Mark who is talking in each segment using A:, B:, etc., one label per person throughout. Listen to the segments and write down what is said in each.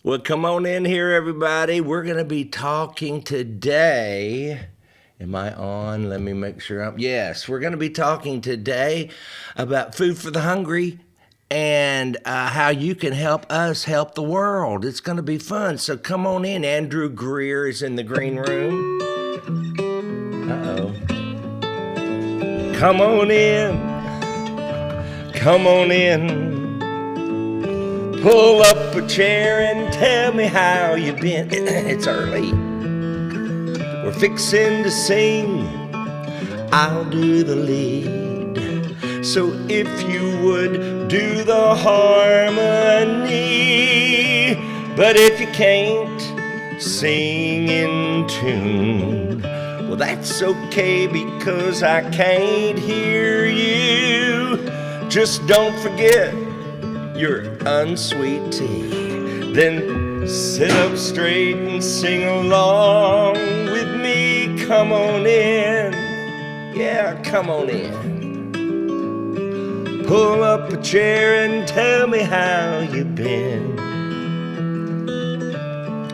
A: Well, come on in here, everybody. We're going to be talking today. Am I on? Let me make sure I'm. Yes, we're going to be talking today about food for the hungry and how you can help us help the world. It's going to be fun. So come on in. Andrew Greer is in the green room. Uh-oh. Come on in. Come on in. Pull up a chair and tell me how you been. It's early. We're fixing to sing. I'll do the lead. So if you would do the harmony. But if you can't sing in tune, well, that's okay because I can't hear you. Just don't forget your unsweet tea. Then sit up straight and sing along with me. Come on in. Yeah, come on in. Pull up a chair and tell me how you've been.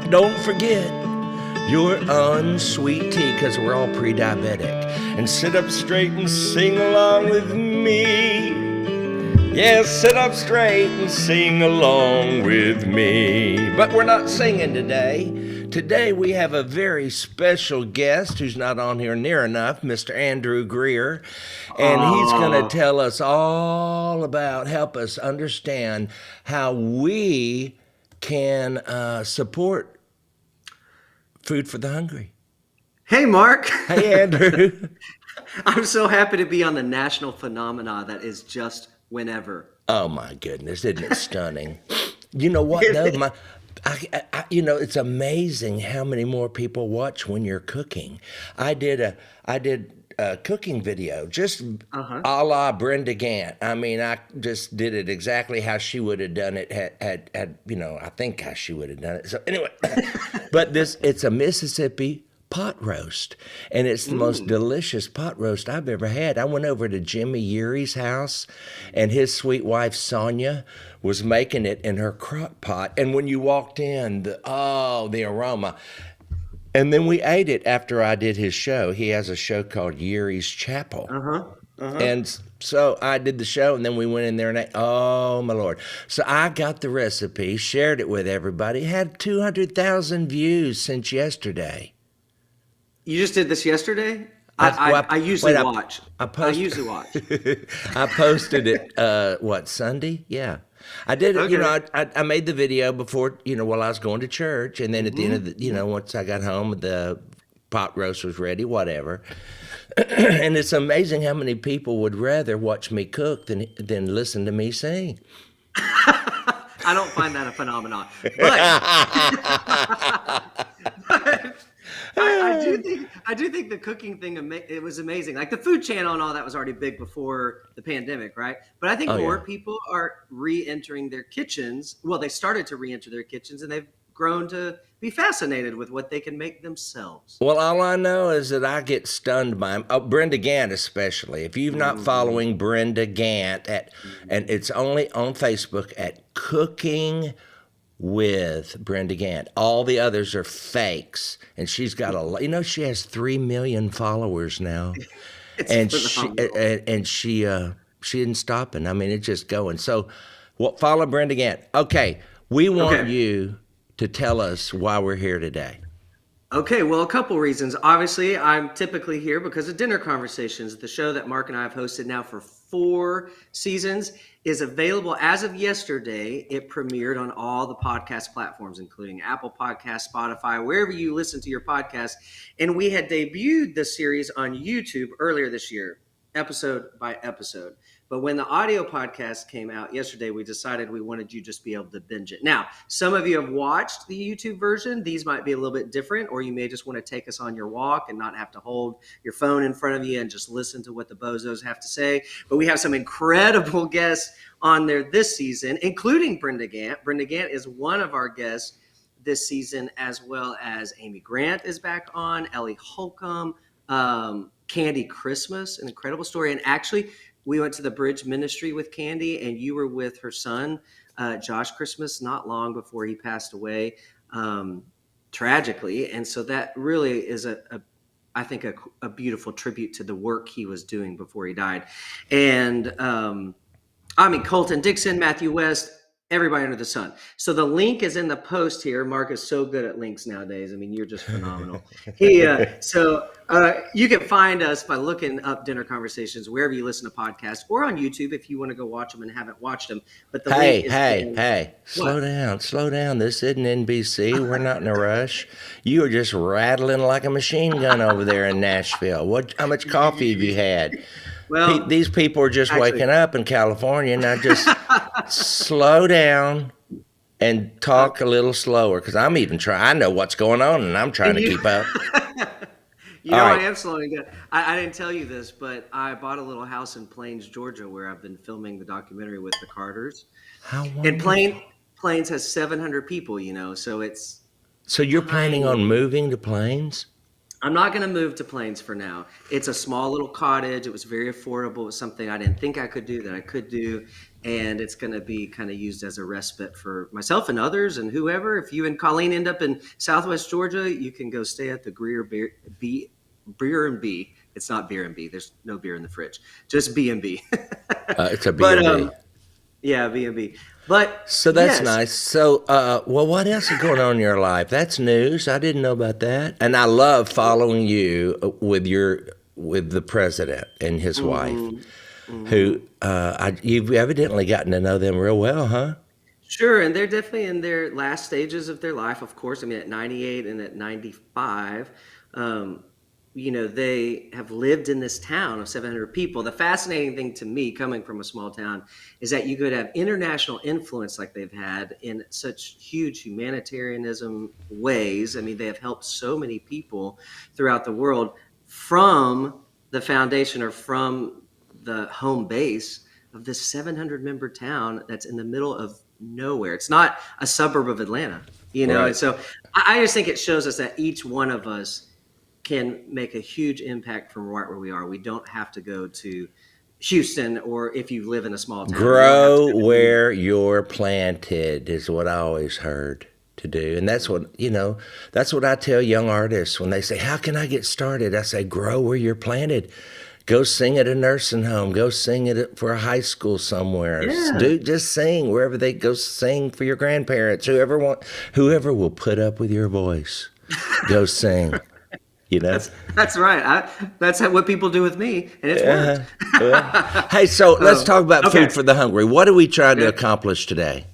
A: Don't forget your unsweet tea, because we're all pre-diabetic. And sit up straight and sing along with me. Yeah, sit up straight and sing along with me. But we're not singing today. Today we have a very special guest who's not on here near enough, Mr. Andrew Greer. And he's going to tell us all about, help us understand how we can support Food for the Hungry.
B: Hey, Mark.
A: Hey, Andrew.
B: I'm so happy to be on the national phenomena that is just whenever.
A: Oh my goodness, isn't it stunning? You know what though? It's amazing how many more people watch when you're cooking. I did a cooking video, just a la Brenda Gant. I mean, I just did it exactly how she would have done it. Had I think how she would have done it. So anyway, but it's a Mississippi pot roast, and it's the most delicious pot roast I've ever had. I went over to Jimmy Urie's house, and his sweet wife Sonia was making it in her crock pot. And when you walked in, the aroma. And then we ate it after I did his show. He has a show called Urie's Chapel. And so I did the show, and then we went in there and ate. Oh, my Lord. So I got the recipe, shared it with everybody. It had 200,000 views since yesterday.
B: You just did this yesterday? I usually watch. I usually watch.
A: I posted it, Sunday? Yeah. I did it,
B: Okay.
A: I made the video before, while I was going to church. And then at the end of the, once I got home, the pot roast was ready, whatever. And it's amazing how many people would rather watch me cook than listen to me sing.
B: I don't find that a phenomenon. But I do think the cooking thing, it was amazing. Like the Food Channel and all that was already big before the pandemic, right? But I think more people are re-entering their kitchens. Well, they started to re-enter their kitchens, and they've grown to be fascinated with what they can make themselves.
A: Well, all I know is that I get stunned by Brenda Gant especially. If you're not following Brenda Gant and it's only on Facebook at Cooking with Brenda Gant. All the others are fakes, and she's got she has 3 million followers now. And she isn't stopping. I mean, it's just going. So, follow Brenda Gant. Okay, we want you to tell us why we're here today.
B: Okay, well, a couple reasons. Obviously, I'm typically here because of Dinner Conversations. The show that Mark and I have hosted now for 4 seasons is available as of yesterday. It premiered on all the podcast platforms, including Apple Podcasts, Spotify, wherever you listen to your podcast. And we had debuted the series on YouTube earlier this year, episode by episode. But when the audio podcast came out yesterday, we decided we wanted you just be able to binge it. Now, some of you have watched the YouTube version. These might be a little bit different, or you may just want to take us on your walk and not have to hold your phone in front of you and just listen to what the bozos have to say. But we have some incredible guests on there this season, including Brenda Gant. Brenda Gant is one of our guests this season, as well as Amy Grant is back on, Ellie Holcomb, Candy Christmas, an incredible story. And actually, we went to the Bridge Ministry with Candy, and you were with her son, Josh Christmas not long before he passed away, tragically. And so that really is I think a beautiful tribute to the work he was doing before he died. And I mean, Colton Dixon, Matthew West, everybody under the sun. So the link is in the post here. Mark is so good at links nowadays. I mean, you're just phenomenal. You can find us by looking up Dinner Conversations wherever you listen to podcasts, or on YouTube if you want to go watch them and haven't watched them. But the link is
A: hey, slow down. This isn't NBC. We're not in a rush. You are just rattling like a machine gun over there in Nashville. How much coffee have you had?
B: Well,
A: these people are just waking up in California. Now just slow down and talk a little slower, because I'm even trying. I know what's going on, and I'm trying to keep up.
B: I am slowing down. I didn't tell you this, but I bought a little house in Plains, Georgia, where I've been filming the documentary with the Carters.
A: How wonderful.
B: And Plains has 700 people, so it's...
A: So you're planning on moving to Plains?
B: I'm not going to move to Plains for now. It's a small little cottage. It was very affordable. It was something I didn't think I could do that I could do. And it's going to be kind of used as a respite for myself and others and whoever. If you and Colleen end up in Southwest Georgia, you can go stay at the Greer Beer and B. It's not Beer and B. There's no beer in the fridge. Just B&B.
A: It's a B&B.
B: Yeah, B&B. But
A: so that's nice. So, what else is going on in your life? That's news. I didn't know about that. And I love following you with the president and his wife, who you've evidently gotten to know them real well, huh?
B: Sure, and they're definitely in their last stages of their life. Of course, I mean, at 98 and at 95. They have lived in this town of 700 people. The fascinating thing to me, coming from a small town, is that you could have international influence like they've had in such huge humanitarianism ways. I mean, they have helped so many people throughout the world from the foundation or from the home base of this 700-member town that's in the middle of nowhere. It's not a suburb of Atlanta, Right. And so I just think it shows us that each one of us can make a huge impact from right where we are. We don't have to go to Houston, or if you live in a small town.
A: Grow where you're planted is what I always heard to do. And that's what I tell young artists when they say, how can I get started? I say, grow where you're planted. Go sing at a nursing home. Go sing for a high school somewhere. Yeah. Just sing wherever they go. Sing for your grandparents. Whoever will put up with your voice. Go sing.
B: That's right. That's what people do with me, and it's worked.
A: Hey, so let's talk about Food for the Hungry. What are we trying to accomplish today?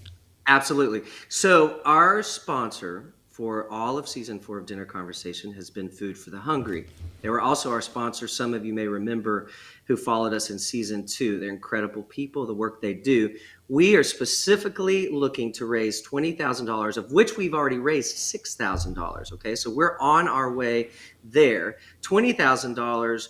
B: Absolutely. So our sponsor for all of season 4 of Dinner Conversation has been Food for the Hungry. They were also our sponsor, some of you may remember, who followed us in season 2. They're incredible people, the work they do. We are specifically looking to raise $20,000, of which we've already raised $6,000. Okay, so we're on our way there. $20,000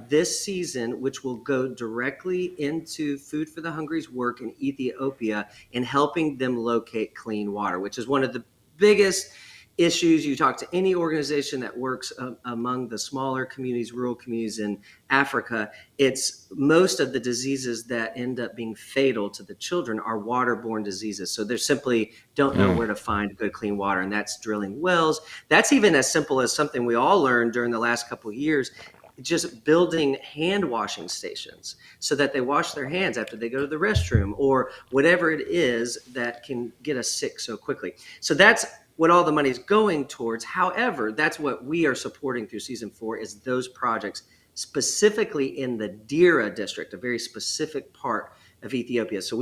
B: this season, which will go directly into Food for the Hungry's work in Ethiopia in helping them locate clean water, which is one of the biggest issues. You talk to any organization that works among the smaller communities, rural communities in Africa, it's most of the diseases that end up being fatal to the children are waterborne diseases. So they simply don't know where to find good, clean water, and that's drilling wells. That's even as simple as something we all learned during the last couple of years, just building hand washing stations so that they wash their hands after they go to the restroom or whatever it is that can get us sick so quickly. So that's what all the money is going towards. However, that's what we are supporting through season 4 is those projects specifically in the Dira district, a very specific part of Ethiopia. So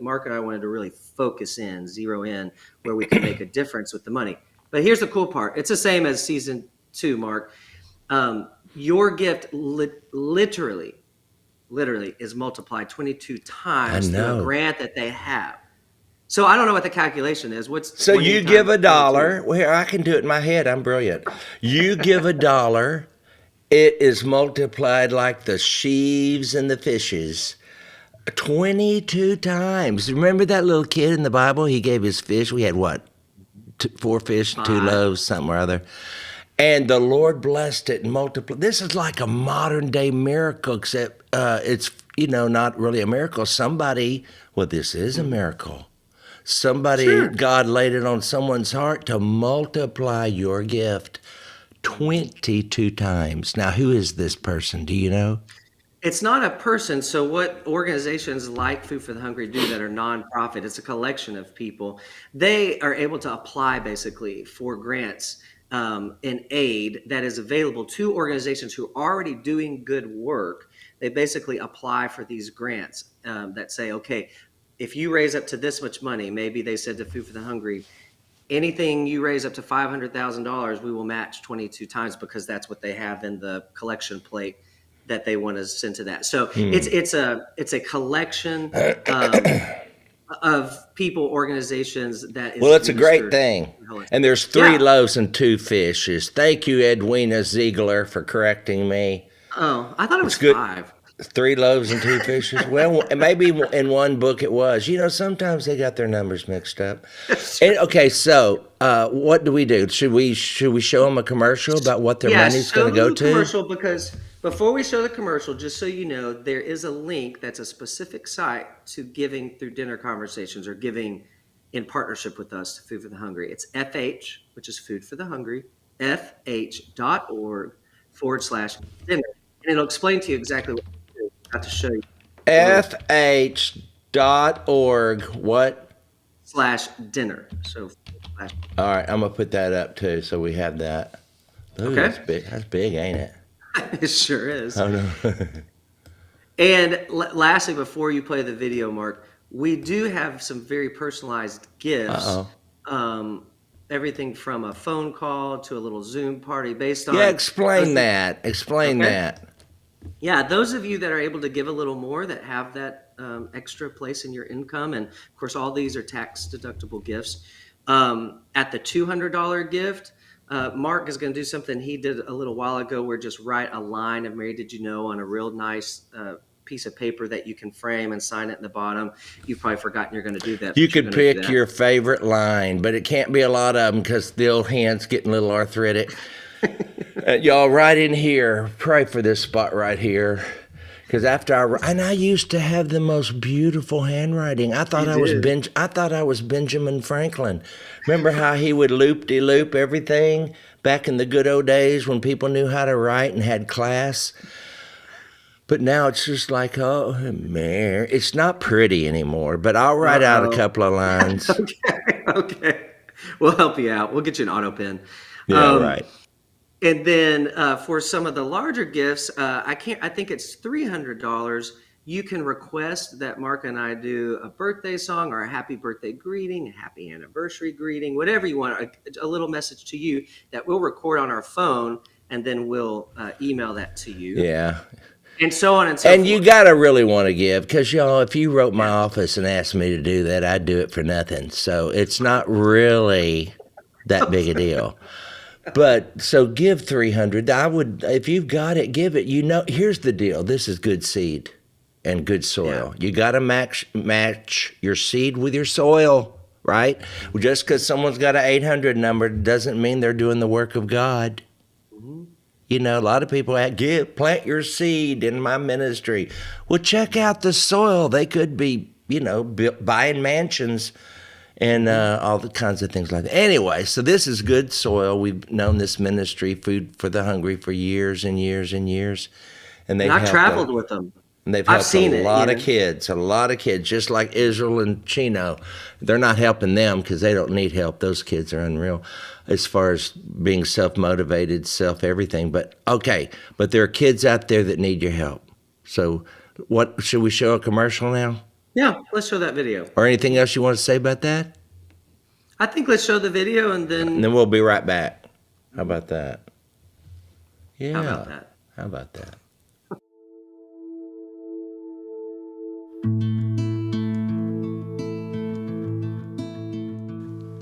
B: Mark and I wanted to really zero in where we can make a difference with the money. But here's the cool part. It's the same as season 2, Mark. Your gift literally is multiplied 22 times through a grant that they have. So I don't know what the calculation is.
A: So you give $1. Well, here, I can do it in my head. I'm brilliant. You give $1. It is multiplied like the sheaves and the fishes 22 times. Remember that little kid in the Bible? He gave his fish. We had 4 fish, 2 loaves, something or other. And the Lord blessed it and multiplied. This is like a modern day miracle, except it's not really a miracle. This is a miracle.
B: Sure.
A: God laid it on someone's heart to multiply your gift 22 times. Now, who is this person? Do you know?
B: It's not a person. So what organizations like Food for the Hungry do that are nonprofit, it's a collection of people. They are able to apply basically for grants and aid that is available to organizations who are already doing good work. They basically apply for these grants that say, okay, if you raise up to this much money, maybe they said to Food for the Hungry, anything you raise up to $500,000, we will match 22 times because that's what they have in the collection plate that they want to send to that. So it's a collection of people, organizations that is
A: Well, it's a great
B: administered.
A: thing. And there's 3 loaves and 2 fishes. Thank you, Edwina Ziegler, for correcting me.
B: Oh, I thought it was
A: good.
B: 5.
A: 3 loaves and 2 fishes. Well, maybe in one book it was. Sometimes they got their numbers mixed up. And, okay, so what do we do? Should we show them a commercial about what their money's going to go to?
B: Commercial, because before we show the commercial, just so you know, there is a link that's a specific site to giving through dinner conversations or giving in partnership with us to Food for the Hungry. It's FH, which is Food for the Hungry, fh.org/dinner. And it'll explain to you exactly what to do. Got to show you.
A: fh.org what?
B: /dinner. So
A: all right, I'm going to put that up too so we have that. Ooh,
B: okay.
A: That's big, ain't it?
B: It sure is.
A: Oh, no.
B: And lastly, before you play the video, Mark, we do have some very personalized gifts. Everything from a phone call to a little Zoom party based on...
A: Yeah, explain that.
B: Yeah, those of you that are able to give a little more, that have that extra place in your income, and of course, all these are tax-deductible gifts. At the $200 gift, Mark is going to do something he did a little while ago, where just write a line of Mary Did You Know on a real nice piece of paper that you can frame and sign it in the bottom. You've probably forgotten you're going to do that.
A: You could pick your favorite line, but it can't be a lot of them because the old hand's getting a little arthritic. Y'all, right in here, pray for this spot right here. Because I used to have the most beautiful handwriting. I thought I was Benjamin Franklin. Remember how he would loop-de-loop everything back in the good old days when people knew how to write and had class? But now it's just like, oh, man, it's not pretty anymore. But I'll write out a couple of lines.
B: Okay. We'll help you out. We'll get you an auto pen.
A: Yeah, right.
B: And then for some of the larger gifts, I think it's $300. You can request that Mark and I do a birthday song or a happy birthday greeting, a happy anniversary greeting, whatever you want, a little message to you that we'll record on our phone, and then we'll email that to you.
A: Yeah.
B: And so on and so forth.
A: And you got to really want to give, because, y'all, if you wrote my office and asked me to do that, I'd do it for nothing. So it's not really that big a deal. But so give 300. I would, if you've got it, give it. Here's the deal. This is good seed and good soil. Yeah. You got to match your seed with your soil, right? Just because someone's got an 800 number doesn't mean they're doing the work of God. Mm-hmm. A lot of people plant your seed in my ministry. Well, check out the soil. They could be, buying mansions and all the kinds of things like that. Anyway, so this is good soil. We've known this ministry, Food for the Hungry, for years and years and years. And
B: I've traveled with them.
A: And they've helped a lot of kids, just like Israel and Chino. They're not helping them because they don't need help. Those kids are unreal as far as being self-motivated, self-everything. But there are kids out there that need your help. So should we show a commercial now?
B: Yeah, let's show that video.
A: Or anything else you want to say about that?
B: I think let's show the video and then
A: we'll be right back. How about that? Yeah.
B: How about that?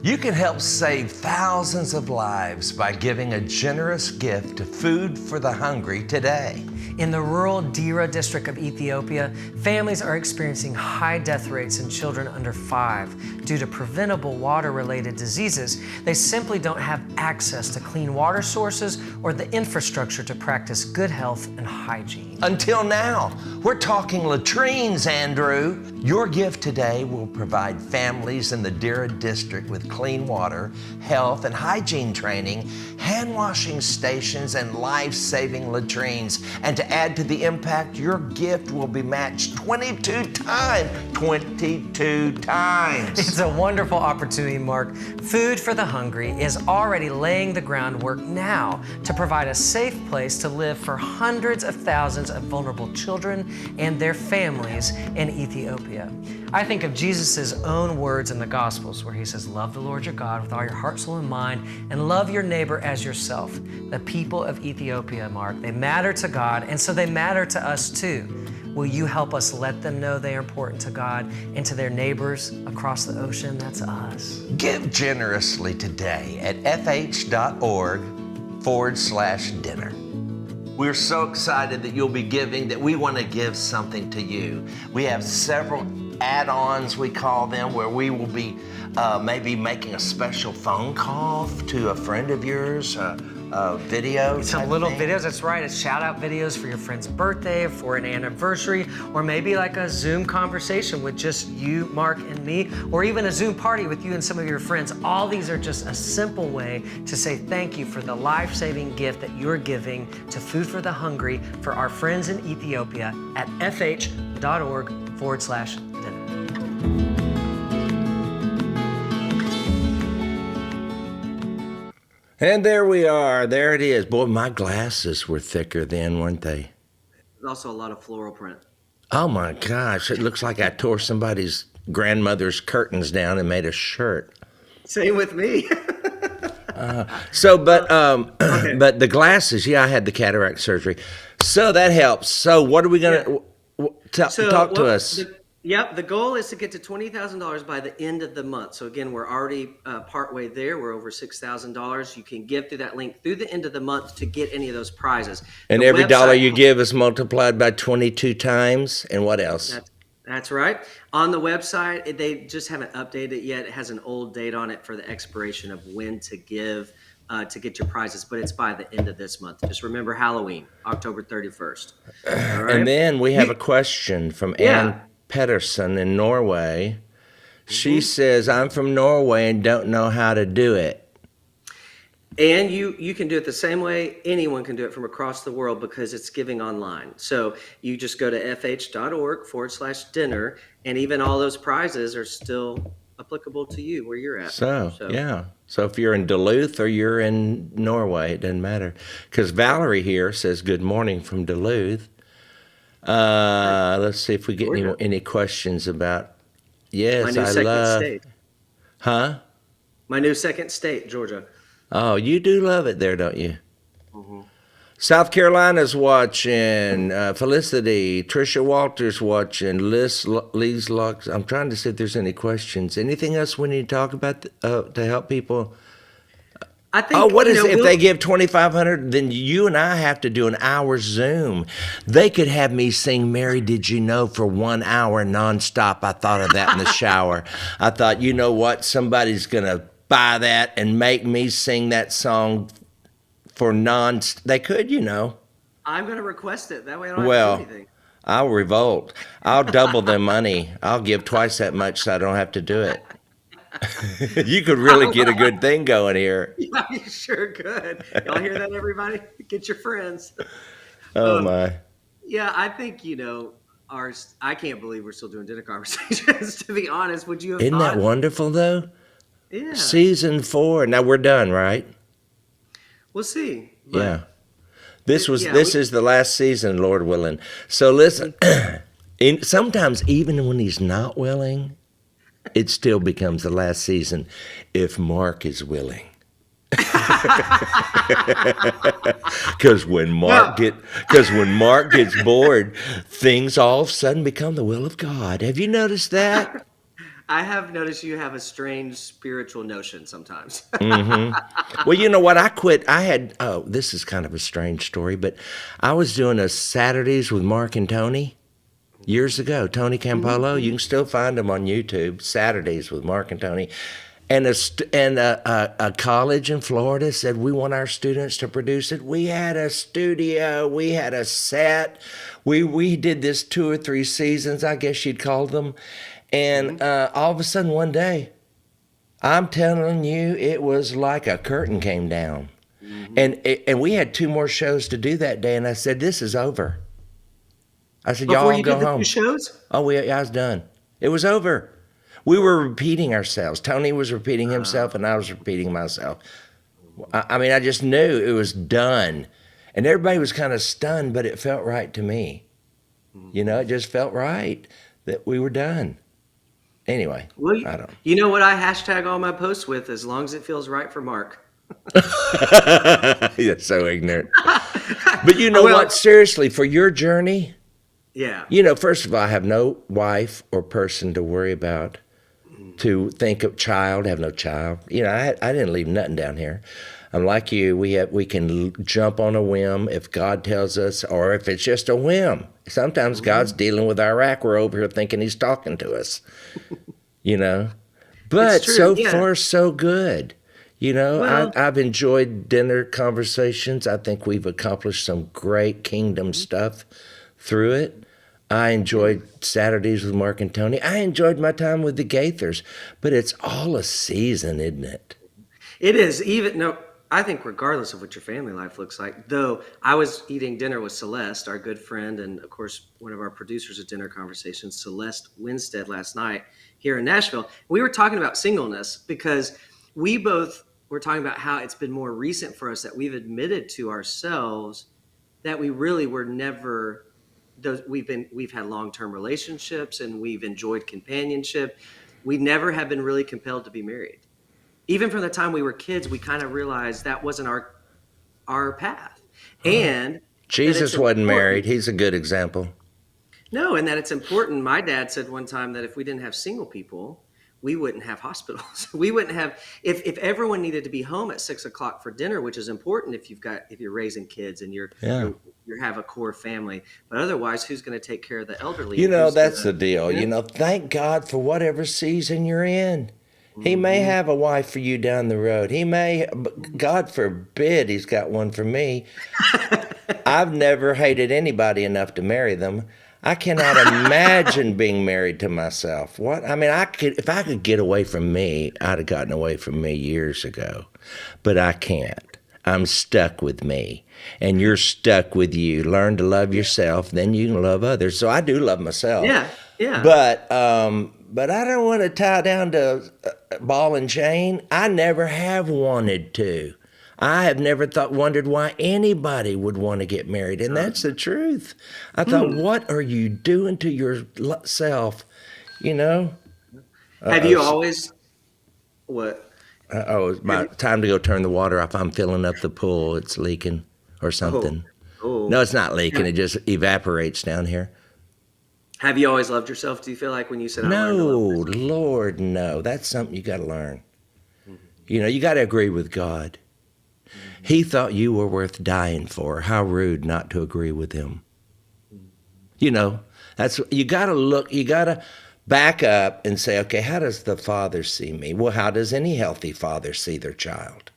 A: You can help save thousands of lives by giving a generous gift to Food for the Hungry today.
B: In the rural Dira district of Ethiopia, families are experiencing high death rates in children under 5 due to preventable water-related diseases. They simply don't have access to clean water sources or the infrastructure to practice good health and hygiene.
A: Until now, we're talking latrines, Andrew. Your gift today will provide families in the Dira district with clean water, health and hygiene training, hand washing stations, and life-saving latrines. And to add to the impact, your gift will be matched 22 times. 22 times.
B: It's a wonderful opportunity, Mark. Food for the Hungry is already laying the groundwork now to provide a safe place to live for hundreds of thousands of vulnerable children and their families in Ethiopia. I think of Jesus' own words in the Gospels where he says, love the Lord your God with all your heart, soul, and mind, and love your neighbor as yourself. The people of Ethiopia, Mark, they matter to God, and so they matter to us too. Will you help us let them know they are important to God and to their neighbors across the ocean? That's us.
A: Give generously today at fh.org/dinner. We're so excited that you'll be giving that we want to give something to you. We have several add-ons, we call them, where we will be maybe making a special phone call to a friend of yours, video.
B: Some little videos, that's right. It's shout out videos for your friend's birthday, for an anniversary, or maybe like a Zoom conversation with just you, Mark, and me, or even a Zoom party with you and some of your friends. All these are just a simple way to say thank you for the life-saving gift that you're giving to Food for the Hungry for our friends in Ethiopia at fh.org/dinner.
A: And there we are. There it is. Boy, my glasses were thicker then, weren't they?
B: There's also a lot of floral print.
A: Oh my gosh, it looks like I tore somebody's grandmother's curtains down and made a shirt.
B: Same with me.
A: But the glasses, yeah, I had the cataract surgery. So that helps. So what are we going to talk to us?
B: The goal is to get to $20,000 by the end of the month. So again, we're already partway there. We're over $6,000. You can give through that link through the end of the month to get any of those prizes.
A: And every dollar you give is multiplied by 22 times. And what else?
B: That's right. On the website, they just haven't updated it yet. It has an old date on it for the expiration of when to give to get your prizes, but it's by the end of this month. Just remember Halloween, October 31st. All right?
A: And then we have a question from Ann Pedersen in Norway. She says, I'm from Norway and don't know how to do it.
B: And you can do it the same way anyone can do it from across the world because it's giving online. So you just go to fh.org/dinner, and even all those prizes are still applicable to you where you're at.
A: So if you're in Duluth or you're in Norway, it doesn't matter. Because Valerie here says, good morning from Duluth. Let's see if we get any questions about. Yes,
B: my new second state.
A: Huh?
B: My new second state, Georgia.
A: Oh, you do love it there, don't you? Mm-hmm. South Carolina's watching. Felicity, Trisha Walters watching. Lee's Lux. I'm trying to see if there's any questions. Anything else we need to talk about to help people?
B: I think,
A: if they give $2,500, then you and I have to do an hour Zoom. They could have me sing Mary Did You Know for 1 hour nonstop. I thought of that in the shower. I thought, you know what? Somebody's going to buy that and make me sing that song for they could,
B: I'm going to request it. That way I don't have to do anything.
A: I'll revolt. I'll double the money. I'll give twice that much so I don't have to do it. You could really get a good thing going here.
B: Yeah, you sure could. Y'all hear that, everybody? Get your friends.
A: Oh, my.
B: Yeah, I think, I can't believe we're still doing dinner conversations, to be honest. Would you have
A: Isn't that wonderful, though?
B: Yeah.
A: Season 4. Now we're done, right?
B: We'll see.
A: Yeah. This is the last season, Lord willing. So listen, sometimes even when he's not willing, it still becomes the last season if Mark is willing. Because when Mark gets bored, things all of a sudden become the will of God. Have you noticed that?
B: I have noticed you have a strange spiritual notion sometimes.
A: Well, you know what? I quit. This is kind of a strange story, but I was doing a Saturdays with Mark and Tony years ago. Tony Campolo. You can still find him on YouTube. Saturdays with Mark and Tony. And a college in Florida said, we want our students to produce it. We had a studio. We had a set. We did this 2 or 3 seasons, I guess you'd call them. And all of a sudden one day, I'm telling you, it was like a curtain came down. And we had 2 more shows to do that day. And I said, this is over. I said,
B: Before
A: y'all
B: you
A: go
B: did the
A: home.
B: 2 shows?
A: Oh, I was done. It was over. We were repeating ourselves. Tony was repeating himself, and I was repeating myself. I mean, I just knew it was done. And everybody was kind of stunned, but it felt right to me. You know, it just felt right that we were done. Anyway,
B: Well,
A: I don't.
B: you know what I hashtag all my posts with, as long as it feels right for Mark.
A: You're so ignorant. But you know
B: Well,
A: what? Seriously, for your journey,
B: yeah.
A: you know, first of all, I have no wife or person to worry about, to think of child, have no child. You know, I didn't leave nothing down here. I'm like you. We can jump on a whim if God tells us, or if it's just a whim. Sometimes God's dealing with Iraq. We're over here thinking he's talking to us, you know. But
B: true,
A: so
B: yeah.
A: far, so good. You know,
B: Well-
A: I've enjoyed dinner conversations. I think we've accomplished some great kingdom stuff through it. I enjoyed Saturdays with Mark and Tony. I enjoyed my time with the Gaithers. But it's all a season, isn't it?
B: It is. I think regardless of what your family life looks like, though I was eating dinner with Celeste, our good friend, and of course, one of our producers at Dinner Conversations, Celeste Winstead, last night here in Nashville. We were talking about singleness because we both were talking about how it's been more recent for us that we've admitted to ourselves that we really were never we've had long-term relationships and we've enjoyed companionship. We never have been really compelled to be married. Even from the time we were kids, we kind of realized that wasn't our path. And
A: Jesus wasn't
B: important.
A: married. He's a good example.
B: No, and that it's important. My dad said one time that if we didn't have single people, we wouldn't have hospitals. We wouldn't have, if everyone needed to be home at 6 o'clock for dinner, which is important if you're raising kids and you have a core family, but otherwise, who's going to take care of the elderly?
A: You know,
B: Who's
A: that's
B: gonna-
A: the deal. You know, thank God for whatever season you're in. He may have a wife for you down the road. God forbid he's got one for me. I've never hated anybody enough to marry them. I cannot imagine being married to myself. What? I mean, if I could get away from me, I'd have gotten away from me years ago. But I can't. I'm stuck with me. And you're stuck with you. Learn to love yourself, then you can love others. So I do love myself.
B: Yeah, yeah.
A: But I don't want to tie down to ball and chain. I never have wanted to. I have never wondered why anybody would want to get married, and that's the truth. I thought, what are you doing to yourself? You know.
B: Have you always what?
A: It's my time to go turn the water off. I'm filling up the pool. It's leaking or something.
B: Oh.
A: No, it's not leaking. It just evaporates down here.
B: Have you always loved yourself? Do you feel like when you said, I learned to
A: No,
B: love myself?
A: Lord, no. That's something you got to learn. You know, you got to agree with God. He thought you were worth dying for. How rude not to agree with him. You know, you got to back up and say, okay, how does the Father see me? Well, how does any healthy father see their child?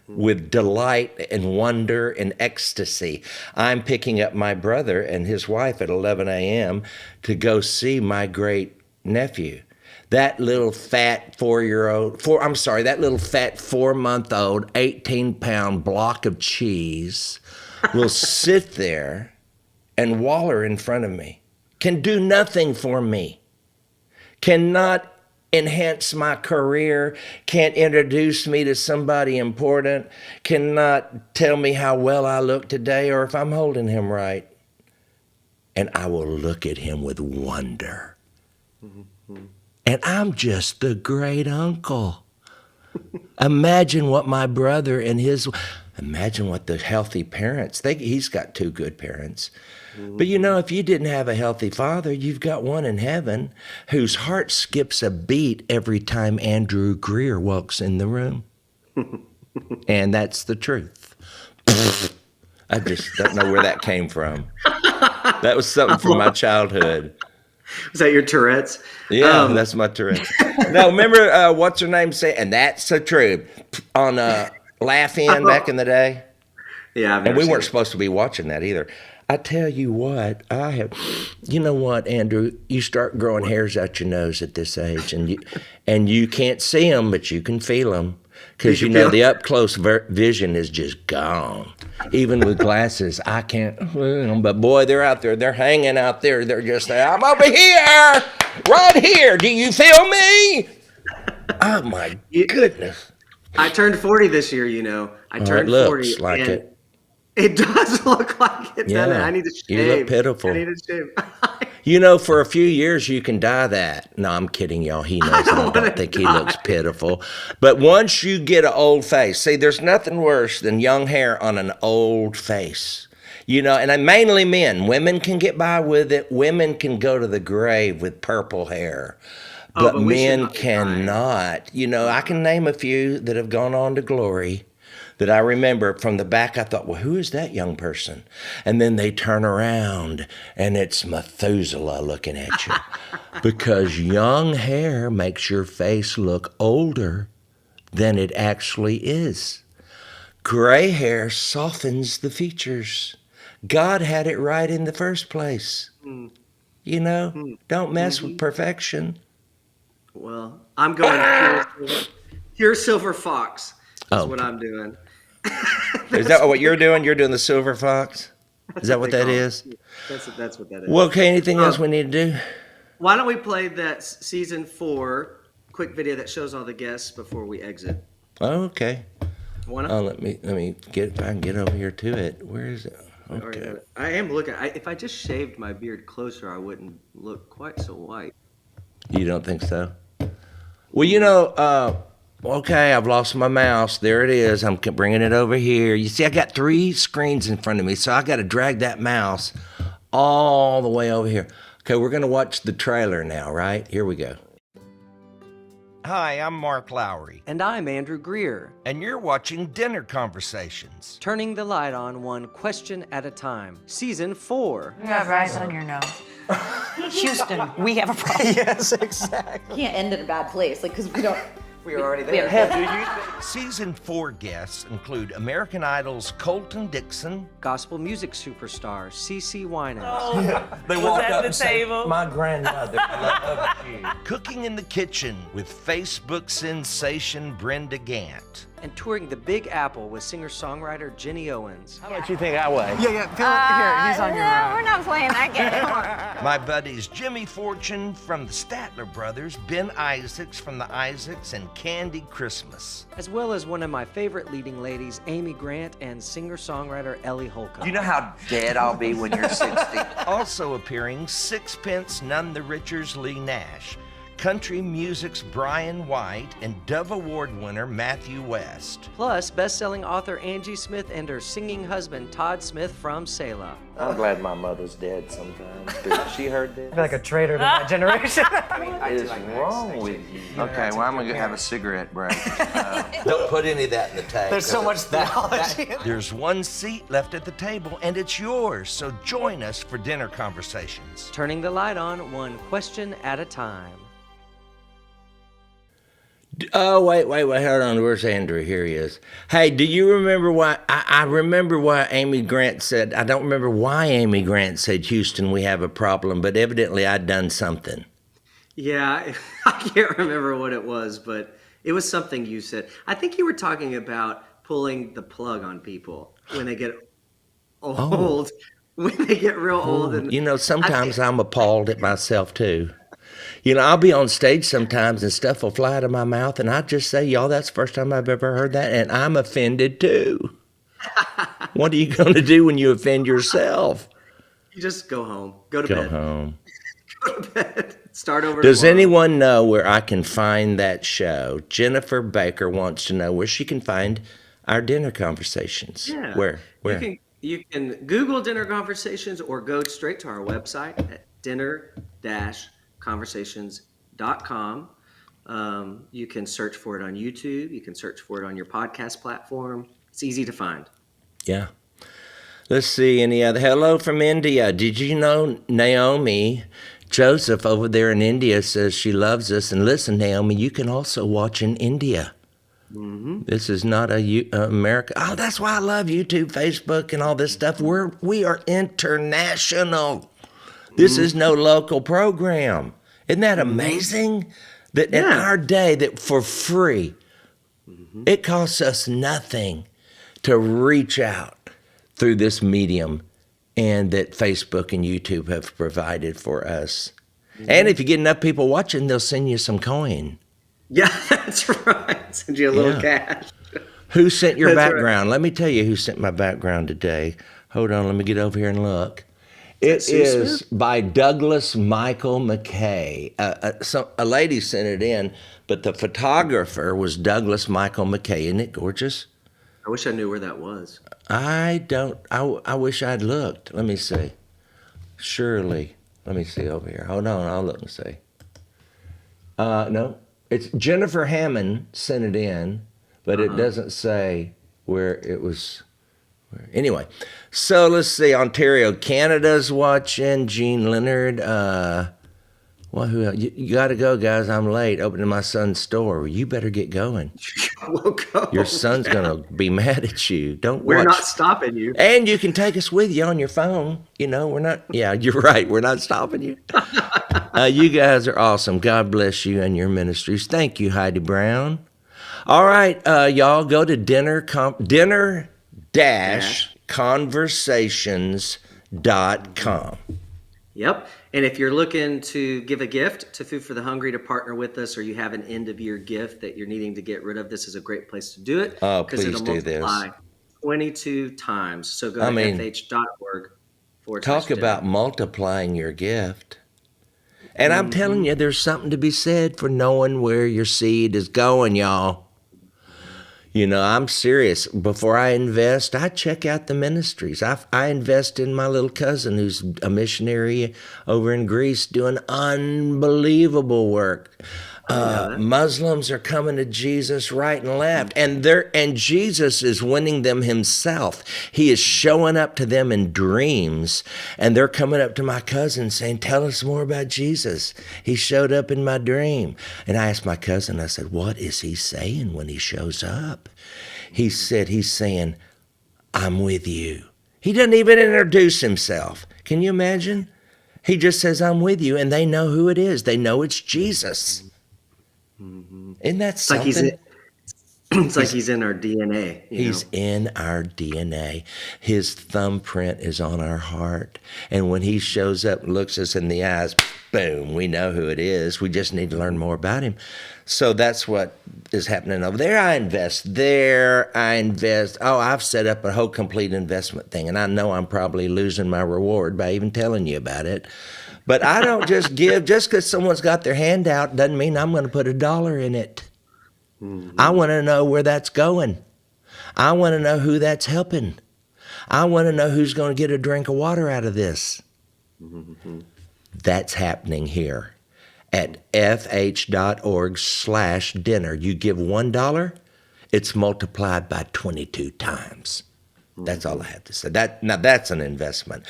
A: With delight and wonder and ecstasy. I'm picking up my brother and his wife at 11 a.m. to go see my great nephew. That little fat 4-month-old, 18-pound block of cheese will sit there and waller in front of me. Can do nothing for me. Cannot enhance my career, can't introduce me to somebody important, cannot tell me how well I look today or if I'm holding him right. And I will look at him with wonder. And I'm just the great uncle. Imagine what my brother and Imagine what the healthy parents, he's got 2 good parents. But if you didn't have a healthy father, you've got one in heaven whose heart skips a beat every time Andrew Greer walks in the room. And that's the truth. I just don't know where that came from. That was something from my childhood.
B: Was that your Tourette's?
A: Yeah, that's my Tourette's. No, remember what's her name say? And that's the truth on Laugh In back in the day.
B: Yeah,
A: and we weren't supposed to be watching that either. I tell you what, you know what, Andrew, you start growing hairs out your nose at this age, and you can't see them, but you can feel them, because the up close vision is just gone. Even with glasses, I can't. But boy, they're out there. They're hanging out there. They're just saying, "I'm over here, right here. Do you feel me?" Oh my goodness!
B: I turned 40 this year. I turned 40.
A: Looks like it.
B: It does look like it. Yeah, I need to shave.
A: You look pitiful.
B: I need to shave.
A: For a few years you can dye that. No, I'm kidding, y'all. He knows I don't think he looks pitiful. But once you get an old face, see, there's nothing worse than young hair on an old face. And mainly men. Women can get by with it. Women can go to the grave with purple hair. But men cannot. I can name a few that have gone on to glory. That I remember from the back, I thought, well, who is that young person? And then they turn around, and it's Methuselah looking at you. Because young hair makes your face look older than it actually is. Gray hair softens the features. God had it right in the first place. Don't mess with perfection.
B: Well, I'm going pure silver fox. That's what I'm doing.
A: Is that what you're doing? You're doing the silver fox? Is that what that is?
B: That's what that is.
A: Well, okay, anything else we need to do?
B: Why don't we play that season 4 quick video that shows all the guests before we exit?
A: Oh, okay.
B: Wanna?
A: Oh, let me get, if I can get over here to it. Where is it? Okay.
B: I am looking. If I just shaved my beard closer, I wouldn't look quite so white.
A: You don't think so? Well, okay, I've lost my mouse. There it is. I'm bringing it over here. You see, I got 3 screens in front of me, so I got to drag that mouse all the way over here. Okay, we're going to watch the trailer now, right? Here we go. Hi, I'm Mark Lowry.
B: And I'm Andrew Greer.
A: And you're watching Dinner Conversations.
B: Turning the light on one question at a time. Season 4.
C: You have rice on your nose. Houston, we have a problem.
B: Yes, exactly.
C: Can't end in a bad place, because we don't...
B: We were already there.
A: Season 4 guests include American Idol's Colton Dixon,
B: gospel music superstar CeCe Winans.
D: Oh, they walked up and said,
A: "My grandmother, I love you." Cooking in the Kitchen with Facebook sensation Brenda Gant.
B: And touring the Big Apple with singer-songwriter Jenny Owens.
D: How much you think I weigh?
E: Yeah, here, he's on your right.
C: We're not playing that game.
A: My buddies Jimmy Fortune from the Statler Brothers, Ben Isaacs from the Isaacs, and Candy Christmas.
B: As well as one of my favorite leading ladies, Amy Grant, and singer-songwriter Ellie Holcomb.
F: You know how dead I'll be when you're 60?
A: Also appearing Sixpence None the Richer's Lee Nash, country music's Brian White, and Dove Award winner Matthew West.
B: Plus, best-selling author Angie Smith and her singing husband Todd Smith from Selah.
F: I'm glad my mother's dead sometimes. She heard this.
E: I feel like a traitor to my generation.
F: What is wrong with you? Okay, well, I'm going to have a cigarette break.
A: Don't put any of that in the tank.
E: There's so much theology.
A: There's one seat left at the table, and it's yours, so join us for Dinner Conversations.
B: Turning the light on one question at a time.
A: Oh, wait, hold on. Where's Andrew? Here he is. Hey, do you remember why? I remember why Amy Grant said, I don't remember why Amy Grant said, "Houston, we have a problem," but evidently I'd done something.
B: Yeah, I can't remember what it was, but it was something you said. I think you were talking about pulling the plug on people when they get old, when they get real old. And
A: sometimes I'm appalled at myself, too. I'll be on stage sometimes and stuff will fly out of my mouth, and I just say, y'all, that's the first time I've ever heard that, and I'm offended too. What are you going to do when you offend yourself?
B: You just go home. Go to bed. Go to bed. Start over.
A: Does anyone know where I can find that show? Jennifer Baker wants to know where she can find our dinner conversations.
B: Yeah.
A: Where?
B: You can Google Dinner Conversations or go straight to our website at dinner-conversations.com. You can search for it on YouTube. You can search for it on your podcast platform. It's easy to find.
A: Yeah. Let's see, any other? Hello from India. Did you know Naomi Joseph over there in India says she loves us? And listen, Naomi, you can also watch in India. Mm-hmm. This is not America. Oh, that's why I love YouTube, Facebook, and all this stuff. We are international. This is no local program. Isn't that amazing? That in our day, that for free, it costs us nothing to reach out through this medium, and that Facebook and YouTube have provided for us. And if you get enough people watching, they'll send you some coin.
B: Yeah, that's right. Send you a little cash.
A: Who sent your background? Right. Let me tell you who sent my background today. Hold on, let me get over here and look. It is by Douglas Michael McKay. A lady sent it in, but the photographer was Douglas Michael McKay. Isn't it gorgeous?
B: I wish I knew where that was.
A: I wish I'd looked. Let me see. Surely. Let me see over here. Hold on, I'll look and see. No, it's Jennifer Hammond sent it in, but it doesn't say where it was. Anyway, so let's see. Ontario, Canada's watching. Jean Leonard. Who else? You got to go, guys. I'm late. Opening my son's store. You better get going.
B: We'll go.
A: Your son's going to be mad at you.
B: We're not stopping you.
A: And you can take us with you on your phone. You know, we're not. Yeah, you're right. We're not stopping you. You guys are awesome. God bless you and your ministries. Thank you, Heidi Brown. All right, y'all, go to dinner-conversations.com.
B: Yep. And if you're looking to give a gift to Food for the Hungry to partner with us, or you have an end-of-year gift that you're needing to get rid of, this is a great place to do it.
A: Oh, please do this.
B: 22 times. So go to fh.org.
A: Talk about multiplying your gift. And I'm telling you, there's something to be said for knowing where your seed is going, y'all. You know, I'm serious. Before I invest, I check out the ministries. I invest in my little cousin who's a missionary over in Greece doing unbelievable work. Muslims are coming to Jesus right and left, and Jesus is winning them himself. He is showing up to them in dreams, and they're coming up to my cousin saying, "Tell us more about Jesus. He showed up in my dream." And I asked my cousin, I said, "What is he saying when he shows up?" He said, he's saying, "I'm with you." He doesn't even introduce himself. Can you imagine? He just says, "I'm with you," and they know who it is. They know it's Jesus. Isn't that something?
B: It's like he's in our DNA.
A: He's in our DNA. His thumbprint is on our heart. And when he shows up and looks us in the eyes, boom, we know who it is. We just need to learn more about him. So that's what is happening over there. I invest there. I've set up a whole complete investment thing. And I know I'm probably losing my reward by even telling you about it. But I don't just give. Just because someone's got their hand out doesn't mean I'm going to put $1 in it. I want to know where that's going. I want to know who that's helping. I want to know who's going to get a drink of water out of this. That's happening here at fh.org/dinner. You give $1, it's multiplied by 22 times. That's all I have to say. Now that's an investment.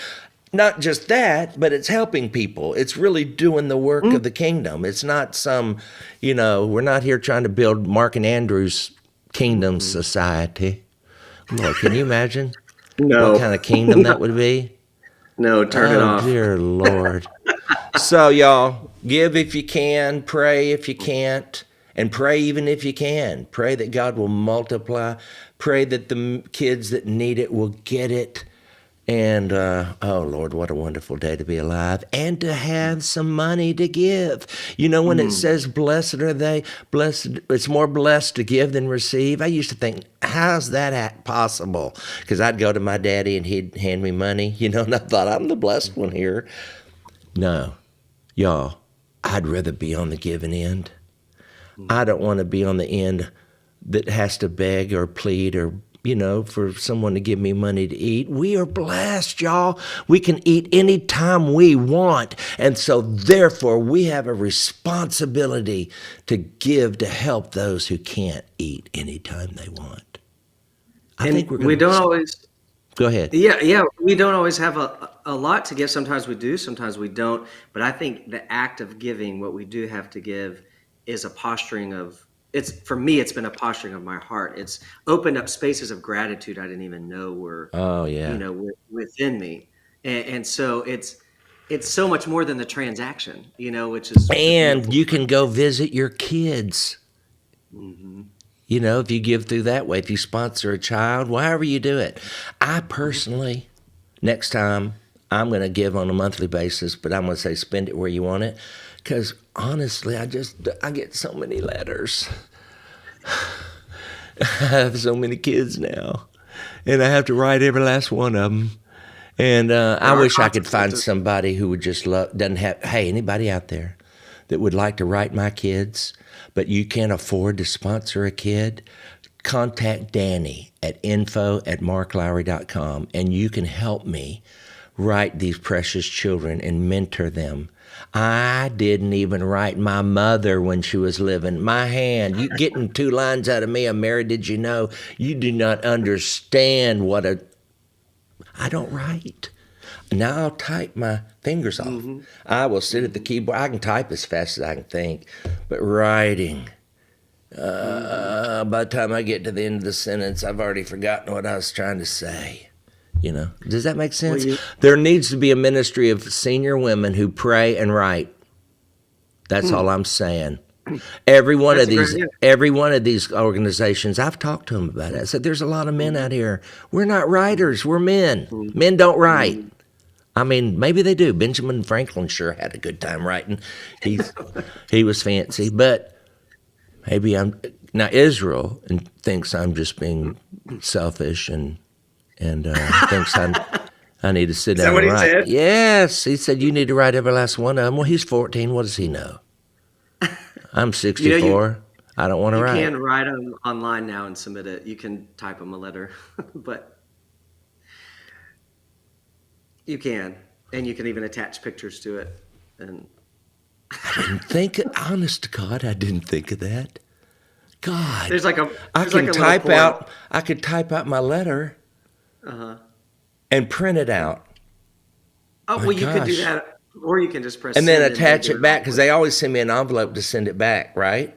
A: Not just that, but it's helping people. It's really doing the work of the kingdom. It's not some, we're not here trying to build Mark and Andrew's kingdom society. Lord, can you imagine what kind of kingdom that would be?
B: No, turn it off.
A: Oh, dear Lord. So, y'all, give if you can, pray if you can't, and pray even if you can. Pray that God will multiply. Pray that the kids that need it will get it. And, oh, Lord, what a wonderful day to be alive and to have some money to give. You know, when it says, blessed are they, it's more blessed to give than receive. I used to think, how's that possible? Because I'd go to my daddy and he'd hand me money, and I thought, I'm the blessed one here. No, y'all, I'd rather be on the giving end. I don't want to be on the end that has to beg or plead or, for someone to give me money to eat. We are blessed, y'all. We can eat anytime we want. And so therefore we have a responsibility to give to help those who can't eat anytime they want. I think
B: we don't always.
A: Go ahead.
B: Yeah. We don't always have a lot to give. Sometimes we do, sometimes we don't. But I think the act of giving, what we do have to give, is a posturing of. For me, it's been a posturing of my heart. It's opened up spaces of gratitude I didn't even know were.
A: Oh yeah.
B: Within me, and so it's so much more than the transaction, which is.
A: And you can go visit your kids.
B: Mm-hmm.
A: If you give through that way, if you sponsor a child, however you do it. I personally, next time, I'm going to give on a monthly basis, but I'm going to say spend it where you want it. Because honestly, I get so many letters. I have so many kids now, and I have to write every last one of them. And I wish I could find somebody who would just anybody out there that would like to write my kids, but you can't afford to sponsor a kid, contact Danny at info@marklowry.com, and you can help me write these precious children and mentor them. I didn't even write my mother when she was living. My hand, you getting 2 lines out of me, I'm married, did you know? You do not understand I don't write. Now I'll type my fingers off. Mm-hmm. I will sit at the keyboard. I can type as fast as I can think. But writing, by the time I get to the end of the sentence, I've already forgotten what I was trying to say. Does that make sense? There needs to be a ministry of senior women who pray and write. That's all I'm saying. Every one of these organizations, I've talked to them about it. I said, there's a lot of men out here. We're not writers. We're men. Men don't write. I mean, maybe they do. Benjamin Franklin sure had a good time writing. He was fancy, but maybe now Israel thinks I'm just being selfish and thinks I need to sit down and write. Said? Yes, he said you need to write every last one of them. Well, he's 14. What does he know? I'm 64. I don't want to write.
B: You can write them online now and submit it. You can type them a letter, but. You can, and you can even attach pictures to it. And
A: I didn't think, honest to God, I didn't think of that. God, I could type out my letter, and print it out.
B: Oh, well, you could do that, or you can just press
A: and then attach it back because they always send me an envelope to send it back, right?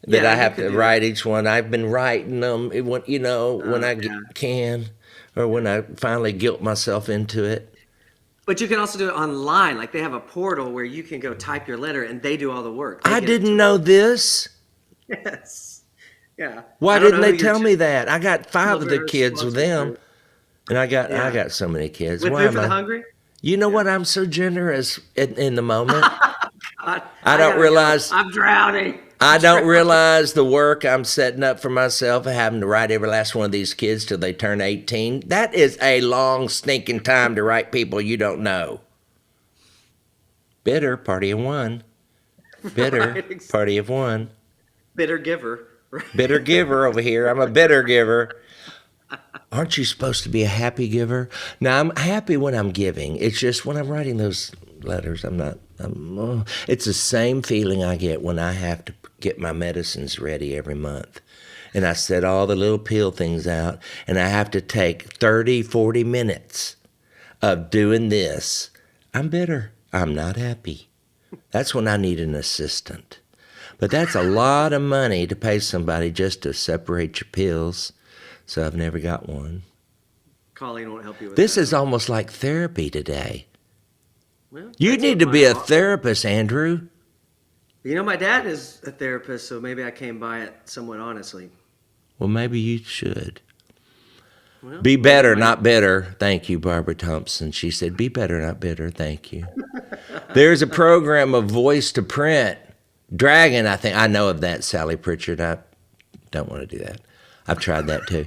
A: That I have to write each one. I've been writing them, when I can. Or when I finally guilt myself into it.
B: But you can also do it online. Like they have a portal where you can go type your letter and they do all the work.
A: I didn't know this.
B: Yes. Yeah.
A: Why didn't they tell me that? I got 5 of the kids with them. And I got so many kids.
B: With Food for the Hungry?
A: You know what? I'm so generous in the moment.
B: God,
A: I don't realize.
B: I'm drowning.
A: I don't realize the work I'm setting up for myself of having to write every last one of these kids till they turn 18. That is a long, stinking time to write people you don't know. Bitter, party of one. Bitter, right, party of one.
B: Bitter giver.
A: Bitter giver over here. I'm a bitter giver. Aren't you supposed to be a happy giver? Now, I'm happy when I'm giving. It's just when I'm writing those letters, it's the same feeling I get when I have to get my medicines ready every month. And I set all the little pill things out, and I have to take 30, 40 minutes of doing this. I'm bitter. I'm not happy. That's when I need an assistant. But that's a lot of money to pay somebody just to separate your pills. So I've never got one.
B: Colleen won't help you with
A: this
B: that.
A: Is almost like therapy today.
B: Well,
A: you need to be a therapist, Andrew.
B: My dad is a therapist, so maybe I came by it somewhat honestly.
A: Well, maybe you should. Well, be better, not bitter. Thank you, Barbara Thompson. She said, be better, not bitter. Thank you. There's a program of voice to print. Dragon, I think. I know of that, Sally Pritchard. I don't want to do that. I've tried that too.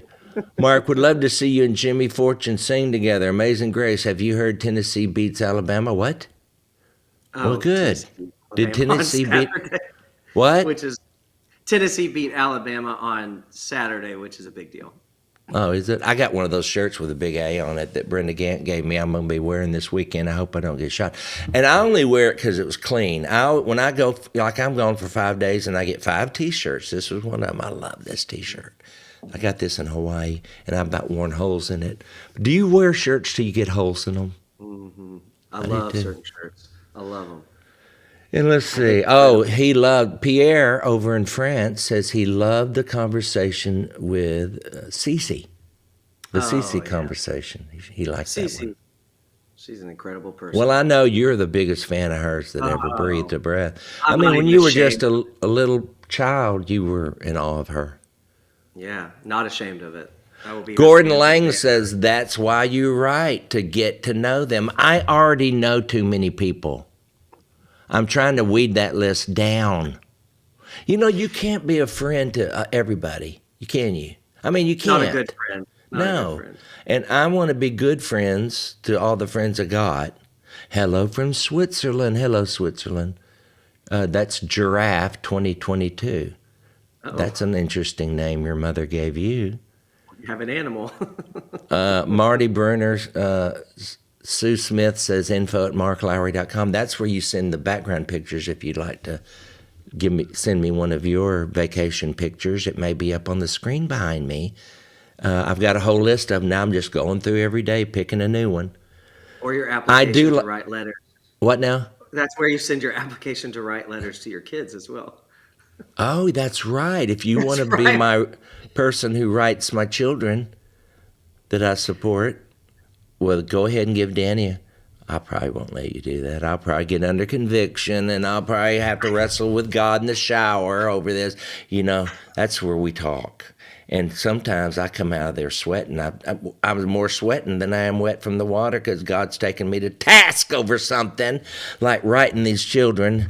A: Mark, would love to see you and Jimmy Fortune sing together. Amazing Grace. Have you heard Tennessee beats Alabama? What?
B: Oh,
A: well, good. Did Tennessee beat? What?
B: Which is Tennessee beat Alabama on Saturday, which is a big deal.
A: Oh, is it? I got one of those shirts with a big A on it that Brenda Gant gave me. I'm going to be wearing this weekend. I hope I don't get shot. And I only wear it because it was clean. When I go, like I'm gone for 5 days and I get 5 T-shirts. This was one of them. I love this T-shirt. I got this in Hawaii, and I've about worn holes in it. Do you wear shirts till you get holes in them?
B: Mm-hmm. I love certain shirts. I love them.
A: And let's see. Oh, he loved, Pierre over in France says he loved the conversation with Cece. The Cece conversation. He liked that one.
B: She's an incredible person.
A: Well, I know you're the biggest fan of hers that ever breathed a breath.
B: I'm
A: I mean,
B: not
A: when
B: even
A: you were
B: ashamed.
A: just a little child, you were in awe of her.
B: Yeah, not ashamed of it. I will be.
A: Gordon Lang says that's why you write, to get to know them. I already know too many people. I'm trying to weed that list down. You know, you can't be a friend to everybody. Can you? I mean, you can't.
B: Not a good friend. Not a good friend.
A: And I want to be good friends to all the friends I got. Hello from Switzerland. Hello, Switzerland. That's Giraffe 2022. Uh-oh. That's an interesting name your mother gave you.
B: You have an animal.
A: Marty Brunner, Sue Smith says info@marklowry.com. That's where you send the background pictures if you'd like to send me one of your vacation pictures. It may be up on the screen behind me. I've got a whole list of them. Now I'm just going through every day, picking a new one.
B: Or your application to write letters.
A: What now?
B: That's where you send your application to write letters to your kids as well.
A: Oh, that's right. If you want to be my person who writes my children that I support, well, go ahead and give Danny. I probably won't let you do that. I'll probably get under conviction, and I'll probably have to wrestle with God in the shower over this. You know, that's where we talk. And sometimes I come out of there sweating. I was more sweating than I am wet from the water because God's taken me to task over something, like writing these children.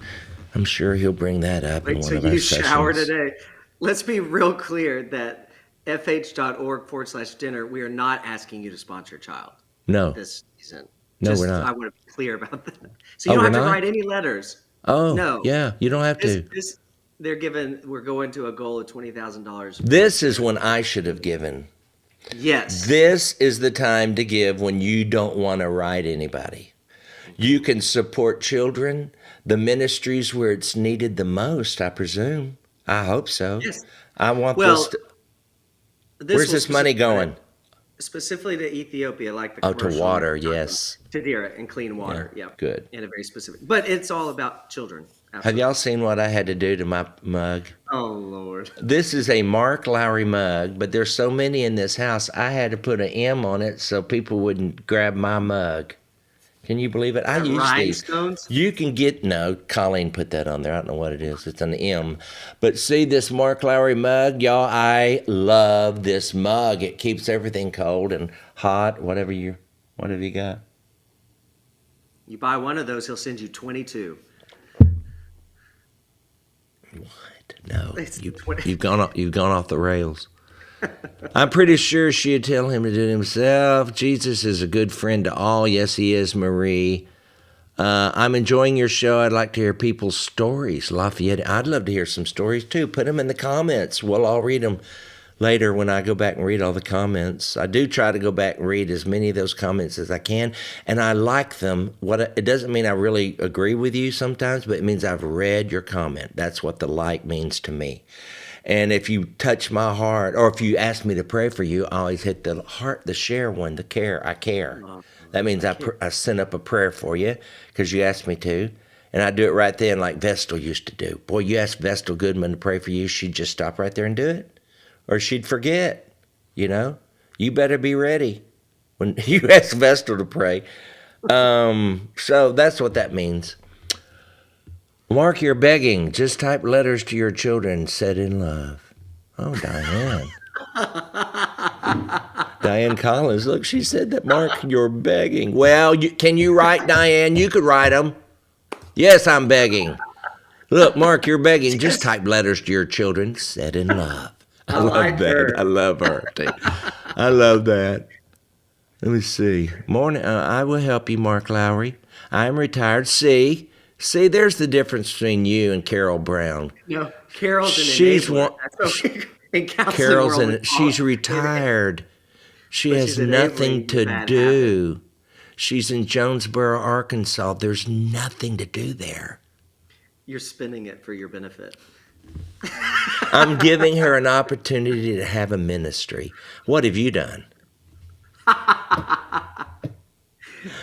A: I'm sure he'll bring that up in one of our sessions.
B: So you shower today. Let's be real clear that fh.org/dinner, we are not asking you to sponsor a child.
A: No.
B: This season.
A: No, we're not.
B: I want to be clear about that. So you don't have to write any letters.
A: Oh,
B: no.
A: Yeah, you don't have to.
B: We're going to a goal of $20,000.
A: This is when I should have given.
B: Yes.
A: This is the time to give when you don't want to write anybody. You can support children, the ministries where it's needed the most, I presume. I hope so.
B: Yes.
A: I want this. Where's this money going?
B: Specifically to Ethiopia, like the
A: to water, yes.
B: To Dira and clean water, yeah.
A: Good.
B: In a very specific, but it's all about children. Absolutely.
A: Have y'all seen what I had to do to my mug?
B: Oh, Lord.
A: This is a Mark Lowry mug, but there's so many in this house, I had to put an M on it so people wouldn't grab my mug. Can you believe it? I use
B: rhinestones?
A: these. You can get, no, Colleen put that on there. I don't know what it is. It's an M. But see this Mark Lowry mug, y'all? I love this mug. It keeps everything cold and hot, what have you got?
B: You buy one of those, he'll send you 22.
A: What? No, you've gone off the rails. I'm pretty sure she'd tell him to do it himself. Jesus is a good friend to all. Yes, he is, Marie. I'm enjoying your show. I'd like to hear people's stories. Lafayette, I'd love to hear some stories too. Put them in the comments. We'll all read them later when I go back and read all the comments. I do try to go back and read as many of those comments as I can, and I like them. It doesn't mean I really agree with you sometimes, but it means I've read your comment. That's what the like means to me. And if you touch my heart, or if you ask me to pray for you, I always hit the heart, the share one, the care. I care. That means I send up a prayer for you because you asked me to. And I do it right then like Vestal used to do. Boy, you ask Vestal Goodman to pray for you, she'd just stop right there and do it. Or she'd forget, you know. You better be ready when you ask Vestal to pray. So that's what that means. Mark, you're begging. Just type letters to your children said in love. Oh, Diane. Diane Collins. Look, she said that, Mark, you're begging. Well, can you write, Diane? You could write them. Yes, I'm begging. Look, Mark, you're begging. Just type letters to your children said in love. I love that. Her. I love her. I love that. Let me see. Morning. I will help you, Mark Lowry. I am retired. See, there's the difference between you and Carol Brown.
B: No. Carol's an
A: She's
B: enabler.
A: one.
B: That's what in counseling
A: Carol's
B: world, we
A: in.
B: call
A: She's
B: it.
A: retired. She
B: But
A: has
B: she's
A: nothing
B: enabling
A: to
B: bad
A: do. She's in Jonesboro, Arkansas. There's nothing to do there.
B: You're spinning it for your benefit.
A: I'm giving her an opportunity to have a ministry. What have you done?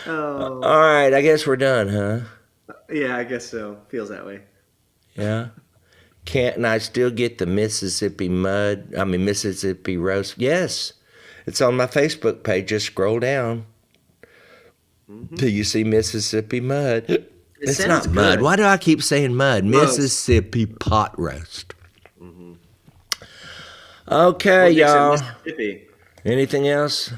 B: Oh,
A: All right, I guess we're done, huh?
B: yeah, I guess so. Feels that way.
A: Yeah. Can't I still get the Mississippi roast? Yes. It's on my Facebook page. Just scroll down till you see Mississippi mud. It's
B: sounds
A: not mud.
B: good.
A: Why do I keep saying mud?
B: Roast.
A: Mississippi pot roast.
B: We'll
A: Okay,
B: get some
A: y'all.
B: Mississippi.
A: Anything else?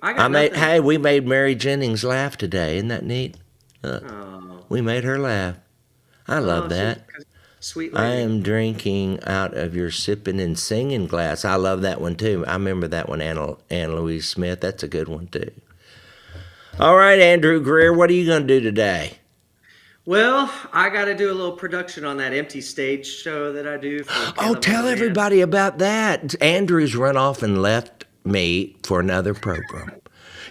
B: I got nothing.
A: Hey, we made Mary Jennings laugh today. Isn't that neat?
B: Oh,
A: We made her laugh. I love that.
B: Sweet
A: I
B: lady.
A: am drinking out of your sipping and singing glass. I love that one too. I remember that one, Anna Louise Smith. That's a good one too. All right, Andrew Greer, what are you going to do today?
B: Well, I got to do a little production on that empty stage show that I do. For
A: Oh,
B: Caleb
A: tell
B: on Demand.
A: everybody about that. Andrew's run off and left me for another program.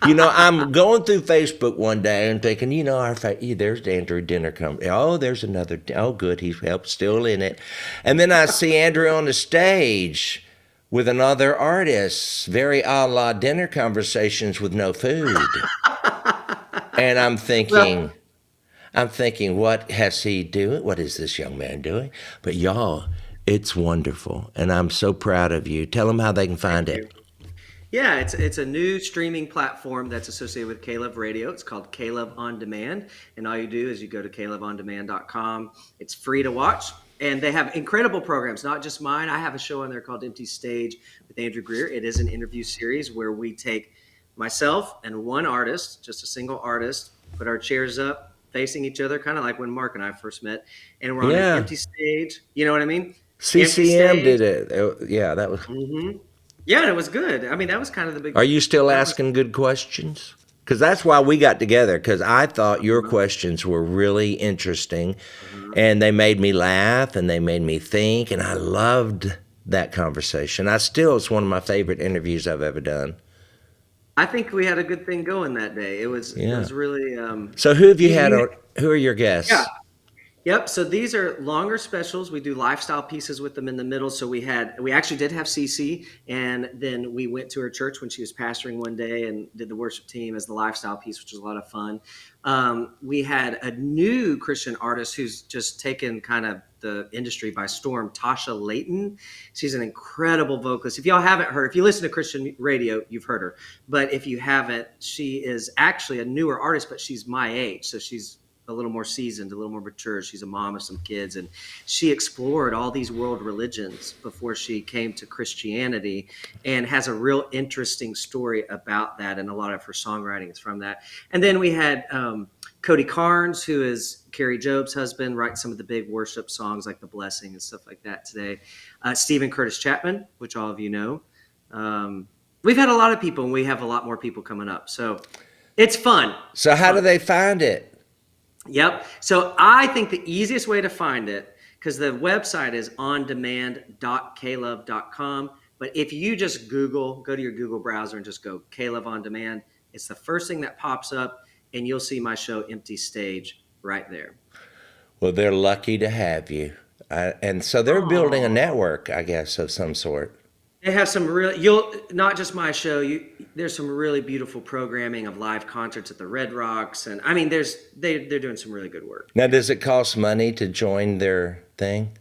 A: You know, I'm going through Facebook one day and thinking, there's Andrew dinner coming. Oh, there's another. Oh, good, he's still in it. And then I see Andrew on the stage with another artist, very a la dinner conversations with no food. And I'm thinking, what has he doing? What is this young man doing? But y'all, it's wonderful, and I'm so proud of you. Tell them how they can find it.
B: Yeah, it's a new streaming platform that's associated with Caleb Radio. It's called Caleb On Demand. And all you do is you go to calebondemand.com. It's free to watch. And they have incredible programs, not just mine. I have a show on there called Empty Stage with Andrew Greer. It is an interview series where we take myself and one artist, just a single artist, put our chairs up facing each other, kind of like when Mark and I first met. And we're on an empty stage. You know what I mean?
A: CCM did it. Yeah, that was.
B: Mm-hmm. Yeah, and it was good. I mean, that was kind of the big.
A: Are you still asking good questions? Because that's why we got together, because I thought your questions were really interesting, and they made me laugh, and they made me think, and I loved that conversation. It's one of my favorite interviews I've ever done.
B: I think we had a good thing going that day. It was really.
A: So who have you had on? Who are your guests?
B: Yeah. Yep. So these are longer specials. We do lifestyle pieces with them in the middle. So we actually did have Cece, and then we went to her church when she was pastoring one day and did the worship team as the lifestyle piece, which was a lot of fun. We had a new Christian artist who's just taken kind of the industry by storm, Tasha Layton. She's an incredible vocalist. If y'all haven't heard, if you listen to Christian radio, you've heard her. But if you haven't, she is actually a newer artist, but she's my age. So she's a little more seasoned, a little more mature. She's a mom of some kids, and she explored all these world religions before she came to Christianity, and has a real interesting story about that, and a lot of her songwriting is from that. And then we had Cody Carnes, who is Carrie Job's husband, writes some of the big worship songs like The Blessing and stuff like that today. Stephen Curtis Chapman, which all of you know. We've had a lot of people, and we have a lot more people coming up. So it's fun.
A: So how do they find it?
B: Yep. So I think the easiest way to find it, because the website is ondemand.caleb.com. But if you just go to your Google browser and just go Caleb On Demand, it's the first thing that pops up, and you'll see my show Empty Stage right there.
A: Well, they're lucky to have you. And so they're building a network, I guess, of some sort.
B: They have some not just my show, there's some really beautiful programming of live concerts at the Red Rocks. And I mean, they're doing some really good work.
A: Now, does it cost money to join their thing?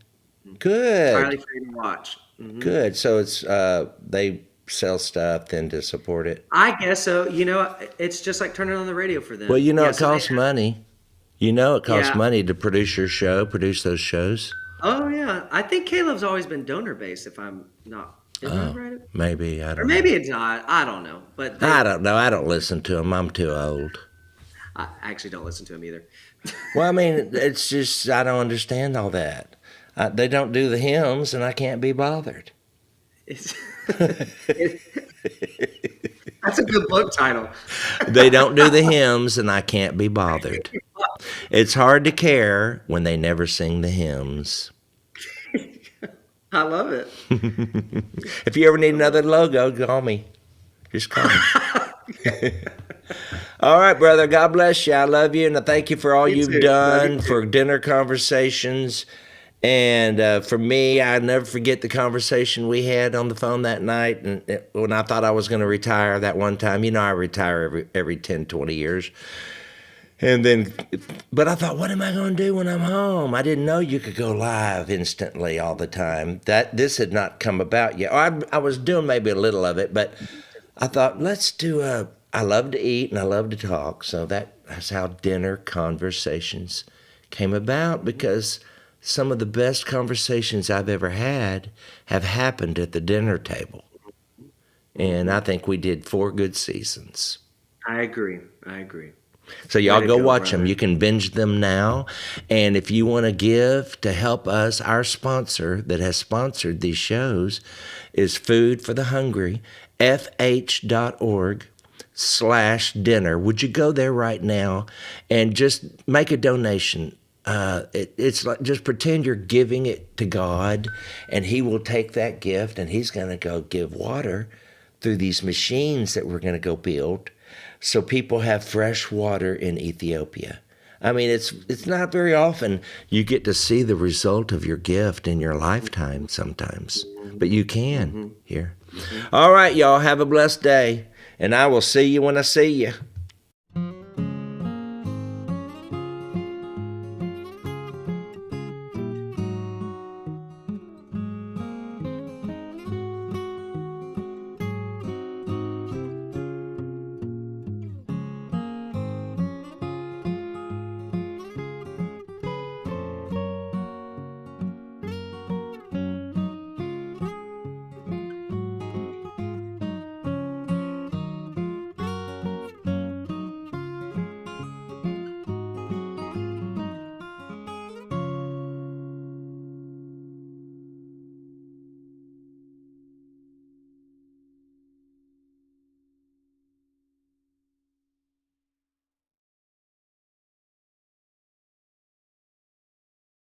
A: Good.
B: Entirely free to watch. Mm-hmm.
A: Good. So it's they sell stuff then to support it.
B: I guess so. It's just like turning on the radio for them.
A: Well, it costs money. It costs money to produce your show, produce those shows.
B: Oh, yeah. I think Caleb's always been donor-based, if I'm not. Is that right?
A: Maybe. I don't know.
B: Or maybe it's not. I don't know. But
A: I don't know. I don't listen to them. I'm too old.
B: I actually don't listen to him either.
A: Well, I mean, it's just I don't understand all that. They don't do the hymns, and I can't be bothered.
B: That's a good book title.
A: They don't do the hymns, and I can't be bothered. It's hard to care when they never sing the hymns.
B: I love it.
A: If you ever need another logo, call me. Just call me. All right, brother. God bless you. I love you, and I thank you for all you've done for dinner conversations. And for me, I never forget the conversation we had on the phone that night. And when I thought I was going to retire that one time, you know, I retire every 10, 20 years. And then, but I thought, what am I going to do when I'm home? I didn't know you could go live instantly all the time. This had not come about yet. I was doing maybe a little of it, but I thought, let's do I love to eat and I love to talk. So that's how dinner conversations came about, because some of the best conversations I've ever had have happened at the dinner table. And I think we did 4 good seasons.
B: I agree.
A: So y'all go watch them. You can binge them now. And if you want to give to help us, our sponsor that has sponsored these shows is Food for the Hungry, fh.org/dinner. Would you go there right now and just make a donation? It's like, just pretend you're giving it to God, and he will take that gift and he's going to go give water through these machines that we're going to go build, so people have fresh water in Ethiopia. I mean, it's not very often you get to see the result of your gift in your lifetime sometimes, but you can here. All right, y'all, have a blessed day, and I will see you when I see you.